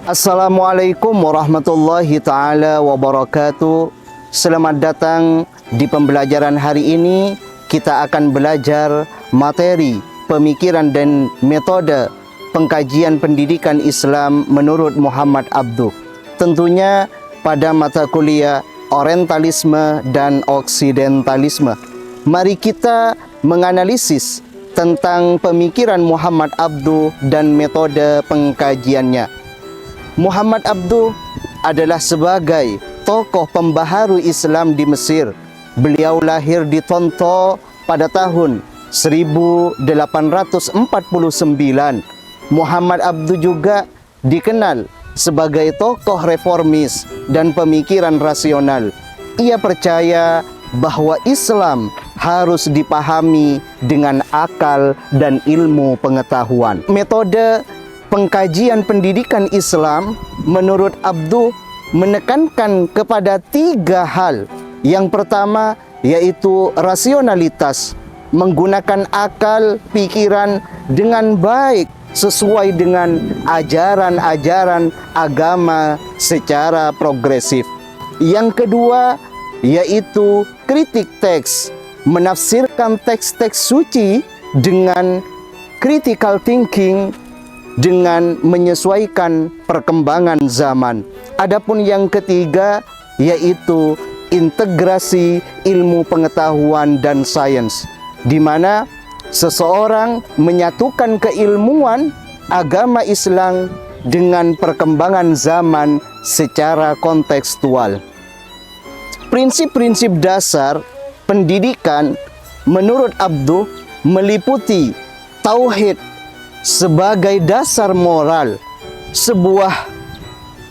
Assalamualaikum warahmatullahi ta'ala wabarakatuh. Selamat datang di pembelajaran hari ini. Kita akan belajar materi pemikiran dan metode pengkajian pendidikan Islam menurut Muhammad Abduh. Tentunya pada mata kuliah Orientalisme dan Oksidentalisme. Mari kita menganalisis tentang pemikiran Muhammad Abduh dan metode pengkajiannya. Muhammad Abduh adalah sebagai tokoh pembaharu Islam di Mesir. Beliau lahir di Tonto pada tahun 1849. Muhammad Abduh juga dikenal sebagai tokoh reformis dan pemikiran rasional. Ia percaya bahwa Islam harus dipahami dengan akal dan ilmu pengetahuan. Metode pengkajian pendidikan Islam menurut Abduh menekankan kepada 3 hal. Yang pertama yaitu rasionalitas, menggunakan akal pikiran dengan baik sesuai dengan ajaran-ajaran agama secara progresif. Yang kedua yaitu kritik teks, menafsirkan teks-teks suci dengan critical thinking, dengan menyesuaikan perkembangan zaman. Adapun yang ketiga yaitu integrasi ilmu pengetahuan dan sains, di mana seseorang menyatukan keilmuan agama Islam dengan perkembangan zaman secara kontekstual. Prinsip-prinsip dasar pendidikan menurut Abduh meliputi tauhid sebagai dasar moral, sebuah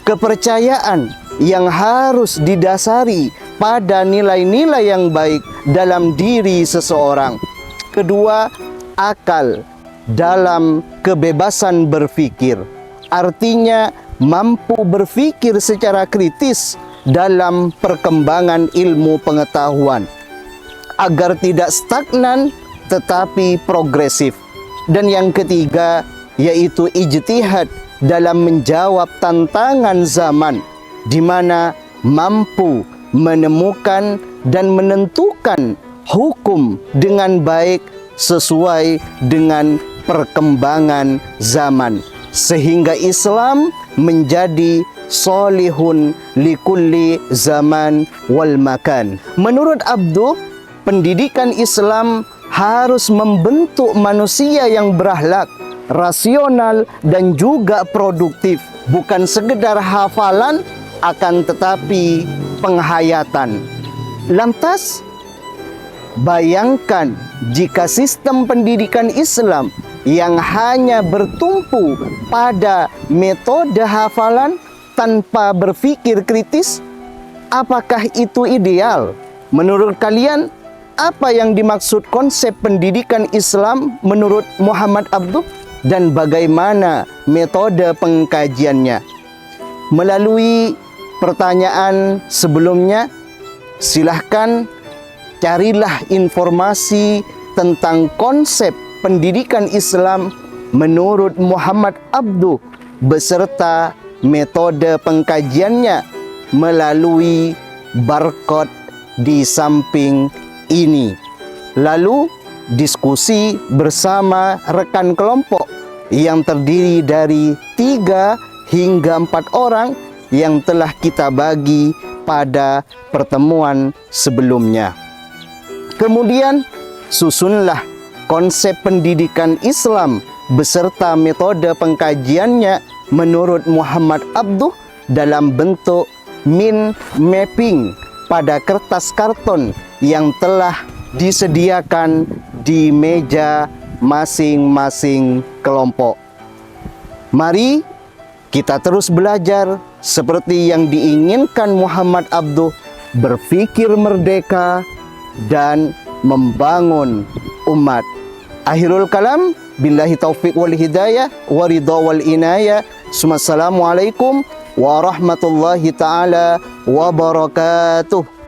kepercayaan yang harus didasari pada nilai-nilai yang baik dalam diri seseorang. Kedua, akal dalam kebebasan berpikir, artinya mampu berpikir secara kritis dalam perkembangan ilmu pengetahuan agar tidak stagnan tetapi progresif. Dan yang ketiga yaitu ijtihad dalam menjawab tantangan zaman, di mana mampu menemukan dan menentukan hukum dengan baik sesuai dengan perkembangan zaman, sehingga Islam menjadi solihun likulli zaman wal makan. Menurut Abduh, pendidikan Islam harus membentuk manusia yang berakhlak, rasional dan juga produktif, bukan sekedar hafalan akan tetapi penghayatan. Lantas, bayangkan jika sistem pendidikan Islam yang hanya bertumpu pada metode hafalan tanpa berpikir kritis, apakah itu ideal? Menurut kalian, apa yang dimaksud konsep pendidikan Islam menurut Muhammad Abduh dan bagaimana metode pengkajiannya? Melalui pertanyaan sebelumnya, silahkan carilah informasi tentang konsep pendidikan Islam menurut Muhammad Abduh beserta metode pengkajiannya melalui barcode di samping ini. Lalu diskusi bersama rekan kelompok yang terdiri dari 3 hingga 4 orang yang telah kita bagi pada pertemuan sebelumnya. Kemudian susunlah konsep pendidikan Islam beserta metode pengkajiannya menurut Muhammad Abduh dalam bentuk mind mapping pada kertas karton yang telah disediakan di meja masing-masing kelompok. Mari kita terus belajar seperti yang diinginkan Muhammad Abduh, berpikir merdeka dan membangun umat. Akhirul kalam, billahi taufiq wal hidayah wa ridha wal inayah. Assalamualaikum warahmatullahi taala wabarakatuh.